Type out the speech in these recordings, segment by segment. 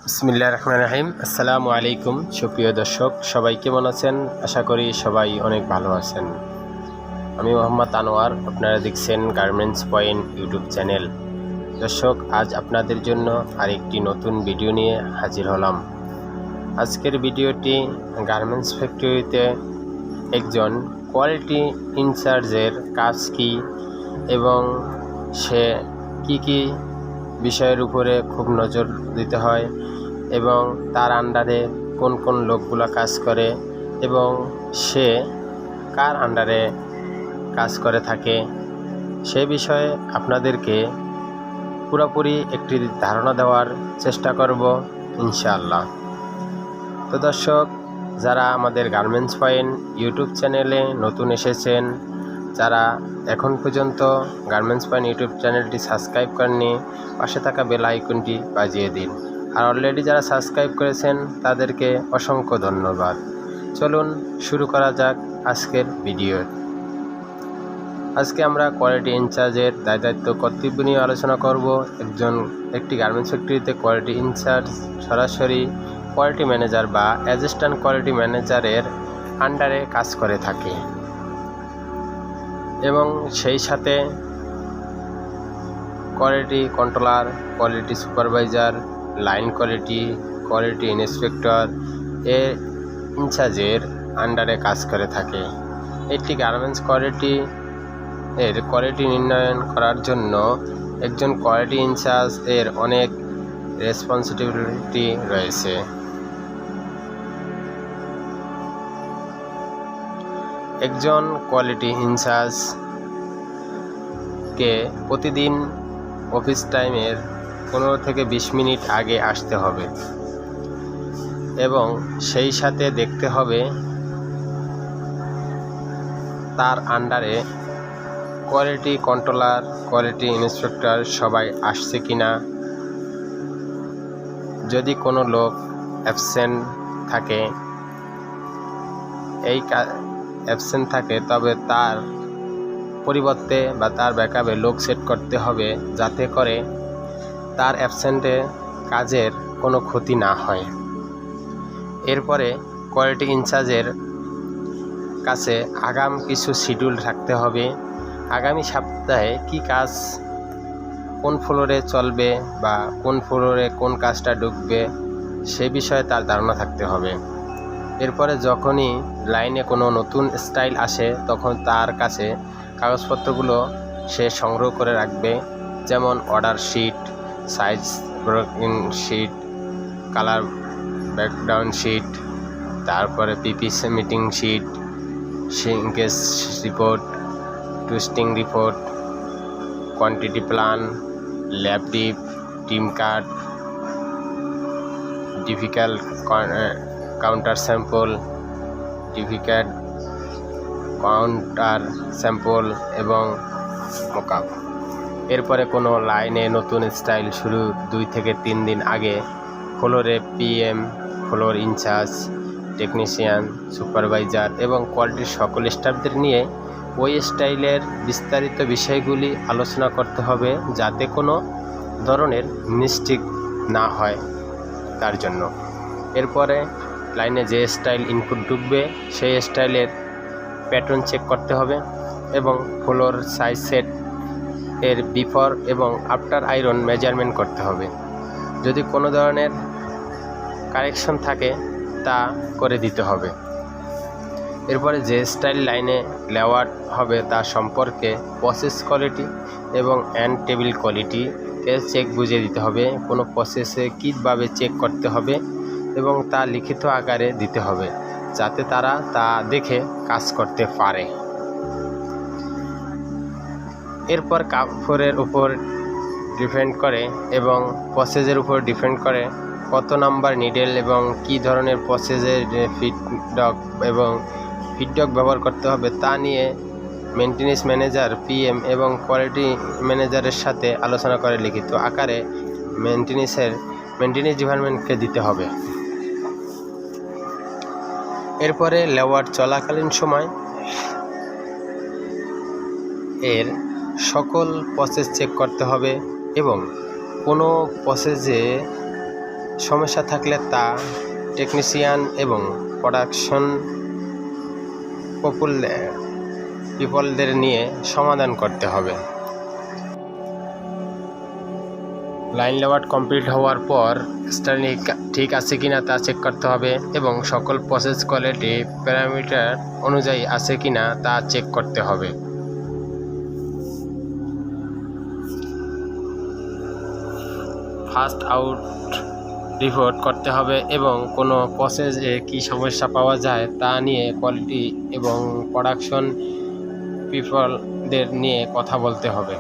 বিসমিল্লাহির রহমানির রহিম। আসসালামু আলাইকুম সুপ্রিয় দর্শক, সবাই কেমন আছেন? আশা করি সবাই অনেক ভালো আছেন। আমি মোহাম্মদ আনোয়ার, আপনারা দেখছেন গার্মেন্টস পয়েন্ট ইউটিউব চ্যানেল। দর্শক, আজ আপনাদের জন্য আরেকটি নতুন ভিডিও নিয়ে হাজির হলাম। আজকের ভিডিওটি গার্মেন্টস ফ্যাক্টরিতে একজন কোয়ালিটি ইনচার্জের কাজ কী এবং সে কি বিষয়ের উপরে খুব নজর দিতে হয় এবং তার আন্ডারে কোন কোন লোকগুলো কাজ করে এবং সে কার আন্ডারে কাজ করে থাকে সে বিষয়ে আপনাদেরকে পুরোপুরি একটি ধারণা দেওয়ার চেষ্টা করব ইনশাআল্লাহ। তো দর্শক, যারা আমাদের গার্মেন্টস পয়েন্ট ইউটিউব চ্যানেলে নতুন এসেছেন, যারা এখন পর্যন্ত গার্মেন্টস পয়েন্ট ইউটিউব চ্যানেলটি সাবস্ক্রাইব করেননি, পাশে থাকা বেল আইকনটি বাজিয়ে দিন। আর অলরেডি যারা সাবস্ক্রাইব করেছেন তাদেরকে অসংখ্য ধন্যবাদ। চলুন শুরু করা যাক আজকের ভিডিও। আজকে আমরা কোয়ালিটি ইনচার্জের দায়িত্ব কর্তব্য নিয়ে আলোচনা করব। একটি গার্মেন্টস ফ্যাক্টরিতে কোয়ালিটি ইনচার্জ সরাসরি কোয়ালিটি ম্যানেজার বা অ্যাসিস্ট্যান্ট কোয়ালিটি ম্যানেজারের আন্ডারে কাজ করে থাকে এবং সেই সাথে quality controller, quality supervisor, line quality inspector ইনচার্জের আন্ডারে কাজ করে থাকে। একটি গার্মেন্টস কোয়ালিটি নির্ণয়ন করার জন্য একজন কোয়ালিটি ইনচার্জ এর অনেক রেসপন্সিবিলিটি রয়েছে। একজন কোয়ালিটি ইনচার্জকে প্রতিদিন অফিস টাইমের 15 থেকে 20 মিনিট আগে আসতে হবে এবং সেই সাথে দেখতে হবে তার আন্ডারে কোয়ালিটি কন্ট্রোলার, কোয়ালিটি ইন্সপেক্টর সবাই আসছে কিনা। যদি কোনো লোক অ্যাবসেন্ট থাকে তবে তার পরিবর্তে বা তার ব্যাকআপে লোক সেট করতে হবে, যাতে করে তার অ্যাবসেন্টে কাজের কোনো ক্ষতি না হয়। এরপরে কোয়ালিটি ইনচার্জের কাছে কিছু শিডিউল থাকতে হবে। আগামী সপ্তাহে কি কাজ কোন ফ্লোরে চলবে বা কোন ফ্লোরে কোন কাজটা ঢুকবে সে বিষয়ে তার ধারণা থাকতে হবে। এরপরে যখনই লাইনে কোনো নতুন স্টাইল আসে তখন তার কাছে কাগজপত্রগুলো সে সংগ্রহ করে রাখবে, যেমন order sheet, size breaking sheet, colour background sheet, তারপরে PPC meeting sheet, shrinkage report, twisting report, quantity plan, lab dip, trim card, difficult counter sample, difficult counter sample এবং মকআপ। এরপরে কোনো লাইনে নতুন স্টাইল শুরু 2 থেকে 3 দিন আগে ফ্লোরে PM, floor incharge, technician, supervisor এবং কোয়ালিটির সকল স্টাফদের নিয়ে ওই স্টাইলের বিস্তারিত বিষয়গুলি আলোচনা করতে হবে, যাতে কোনো ধরনের মিস্টেক না হয় তার জন্য। এরপরে লাইনে যে স্টাইল ইনপুট ঢুকবে সেই স্টাইলের প্যাটার্ন চেক করতে হবে এবং ফ্লোর সাইজ সেট এর বিফোর এবং আফটার আয়রন মেজারমেন্ট করতে হবে। যদি কোনো ধরনের কারেকশন থাকে তা করে দিতে হবে। এরপরে যে স্টাইল লাইনে লেআউট হবে তা সম্পর্কে প্রসেস কোয়ালিটি এবং এন্ড টেবিল কোয়ালিটি এর চেক বুঝিয়ে দিতে হবে। কোনো প্রসেসে কীভাবে চেক করতে হবে এবং তা লিখিত আকারে দিতে হবে, যাতে তারা তা দেখে কাজ করতে পারে। এরপর কাপড়ের উপর ডিপেন্ড করে এবং প্রসেসের উপর ডিপেন্ড করে কত নাম্বার নিডেল এবং কী ধরনের প্রসেসের ফিডব্যাক ব্যবহার করতে হবে তা নিয়ে মেনটেন্যান্স ম্যানেজার, পিএম এবং কোয়ালিটি ম্যানেজারের সাথে আলোচনা করে লিখিত আকারে মেনটেন্যান্স ডিপার্টমেন্টকে দিতে হবে। এরপরে লেআউট চলাকালীন সময় এর সকল প্রসেস চেক করতে হবে এবং কোনো প্রসেসে সমস্যা থাকলে তা টেকনিশিয়ান এবং প্রোডাকশন পিপলদের নিয়ে সমাধান করতে হবে। লাইন লেআউট কমপ্লিট হওয়ার পর স্টাইলিং ঠিক আছে কিনা তা চেক করতে হবে এবং সকল প্রসেস কোয়ালিটি প্যারামিটার অনুযায়ী আছে কিনা তা চেক করতে হবে। ফার্স্ট আউট রিপোর্ট করতে হবে এবং কোনো প্রসেসে কী সমস্যা পাওয়া যায় তা নিয়ে কোয়ালিটি এবং প্রোডাকশন পিপলদের নিয়ে কথা বলতে হবে।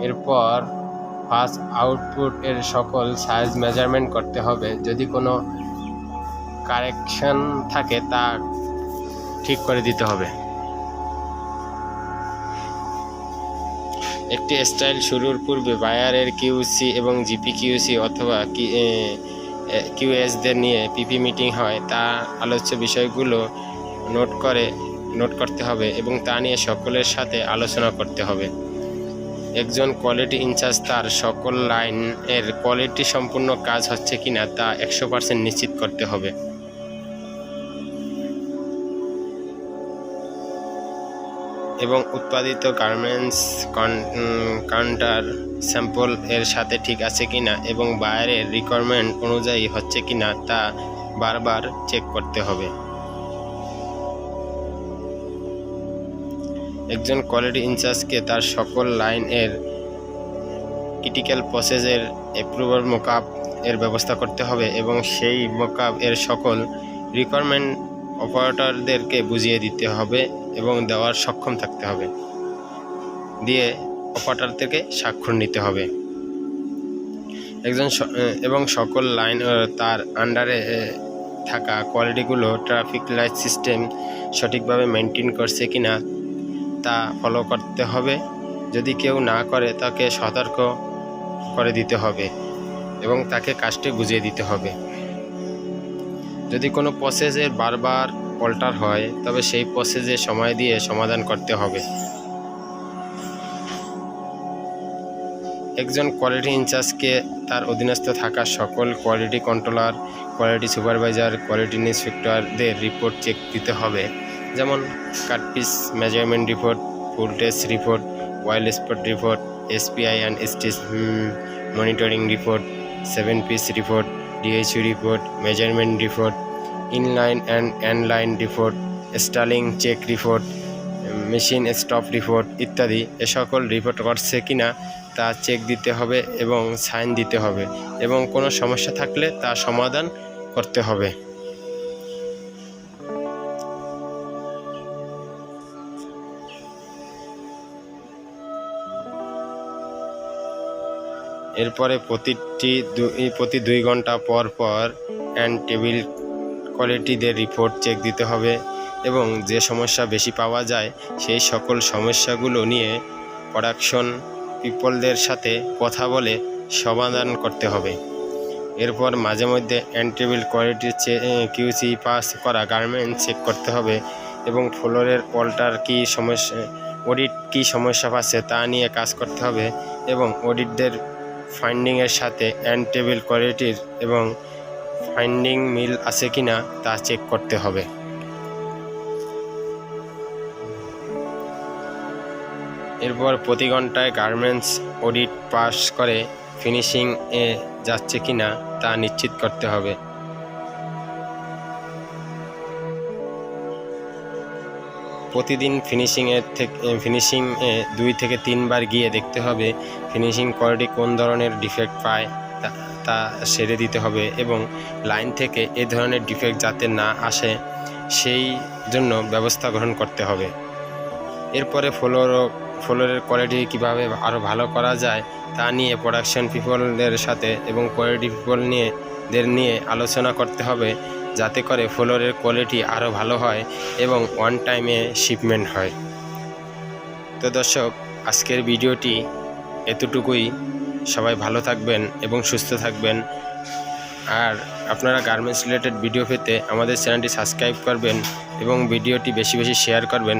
এরপর ফার্স্ট আউটপুট এর সকল সাইজ মেজারমেন্ট করতে হবে। যদি কোনো কারেকশন থাকে তা ঠিক করে দিতে হবে। একটি স্টাইল শুরুর পূর্বে বায়ারের কিউসি এবং জিপি কিউসি অথবা কিউএসদের নিয়ে পিপি মিটিং হয়। তা আলোচ্য বিষয়গুলো নোট করতে হবে এবং তা নিয়ে সকলের সাথে আলোচনা করতে হবে। একজন কোয়ালিটি ইনচার্জ তার সকল লাইন এর কোয়ালিটি সম্পূর্ণ কাজ হচ্ছে কিনা তা 100% নিশ্চিত করতে হবে। এবং উৎপাদিত গার্মেন্টস কাউন্টার স্যাম্পল এর সাথে ঠিক আছে কিনা এবং বায়ারের রিকোয়ারমেন্ট অনুযায়ী হচ্ছে কিনা তা বারবার চেক করতে হবে। একজন কোয়ালিটি ইনচার্জকে তার সকল লাইন এর ক্রিটিক্যাল প্রসেসের অ্যাপ্রুভাল মকআপ এর ব্যবস্থা করতে হবে এবং সেই মকআপ এর সকল রিকোয়ারমেন্ট অপারেটরদেরকে বুঝিয়ে দিতে হবে এবং দেওয়ার সক্ষম থাকতে হবে, দিয়ে অপারেটরদেরকে স্বাক্ষর নিতে হবে। এবং সকল লাইন তার আন্ডারে থাকা কোয়ালিটিগুলো ট্রাফিক লাইট সিস্টেম সঠিকভাবে মেনটেন করছে কিনা তা ফলো করতে হবে। যদি কেউ না করে তাকে সতর্ক করে দিতে হবে এবং তাকে কাজটি বুঝিয়ে দিতে হবে। যদি কোনো প্রসেসের বারবার অল্টার হয় তবে সেই প্রসেসে সময় দিয়ে সমাধান করতে হবে। একজন কোয়ালিটি ইনচার্জকে তার অধীনস্থ থাকা সকল quality controller, quality supervisor, quality ইন্সপেক্টরদের রিপোর্ট চেক দিতে হবে। যেমন cut piece measurement report, full test report, while spot report, SPI and stitch monitoring report, 7 piece report, DHU report, measurement report, inline and endline report, styling check report, machine stop report ইত্যাদি। এ সকল report করছে কিনা তা check দিতে হবে এবং sign দিতে হবে এবং কোনো সমস্যা থাকলে তা সমাধান করতে হবে। এরপরে প্রতি 2 ঘন্টা পর পর অ্যান্ড টেবিল কোয়ালিটিদের রিপোর্ট চেক দিতে হবে এবং যে সমস্যা বেশি পাওয়া যায় সেই সকল সমস্যাগুলো নিয়ে প্রোডাকশন পিপলদের সাথে কথা বলে সমাধান করতে হবে। এরপর মাঝে মধ্যে টেবিল কোয়ালিটি কিউসি পাস করা গার্মেন্ট চেক করতে হবে এবং ফ্লোরের অডিট কী সমস্যা পাচ্ছে তা নিয়ে কাজ করতে হবে এবং অডিটদের ফাইন্ডিংয়ের সাথে টেবিল কোয়ালিটির এবং ফাইন্ডিং মিল আছে কিনা তা চেক করতে হবে। এরপর প্রতি ঘন্টায় গার্মেন্টস অডিট পাস করে ফিনিশিং এ যাচ্ছে কিনা তা নিশ্চিত করতে হবে। প্রতিদিন ফিনিশিং এ 2 থেকে 3 বার গিয়ে দেখতে হবে ফিনিশিং কোয়ালিটি কোন ধরনের ডিফেক্ট পায় তা সেরে দিতে হবে এবং লাইন থেকে এ ধরনের ডিফেক্ট যাতে না আসে সেই জন্য ব্যবস্থা গ্রহণ করতে হবে। এরপরে ফ্লোরের কোয়ালিটি কীভাবে আরও ভালো করা যায় তা নিয়ে প্রোডাকশন পিপলদের সাথে এবং কোয়ালিটি পিপলদের নিয়ে আলোচনা করতে হবে যাতে করে ফ্লোরের কোয়ালিটি আরও ভালো হয় এবং ওয়ান টাইমে শিপমেন্ট হয়। তো দর্শক, আজকের ভিডিওটি এতটুকুই। সবাই ভালো থাকবেন এবং সুস্থ থাকবেন। আর আপনারা গার্মেন্টস রিলেটেড ভিডিও পেতে আমাদের চ্যানেলটি সাবস্ক্রাইব করবেন এবং ভিডিওটি বেশি বেশি শেয়ার করবেন।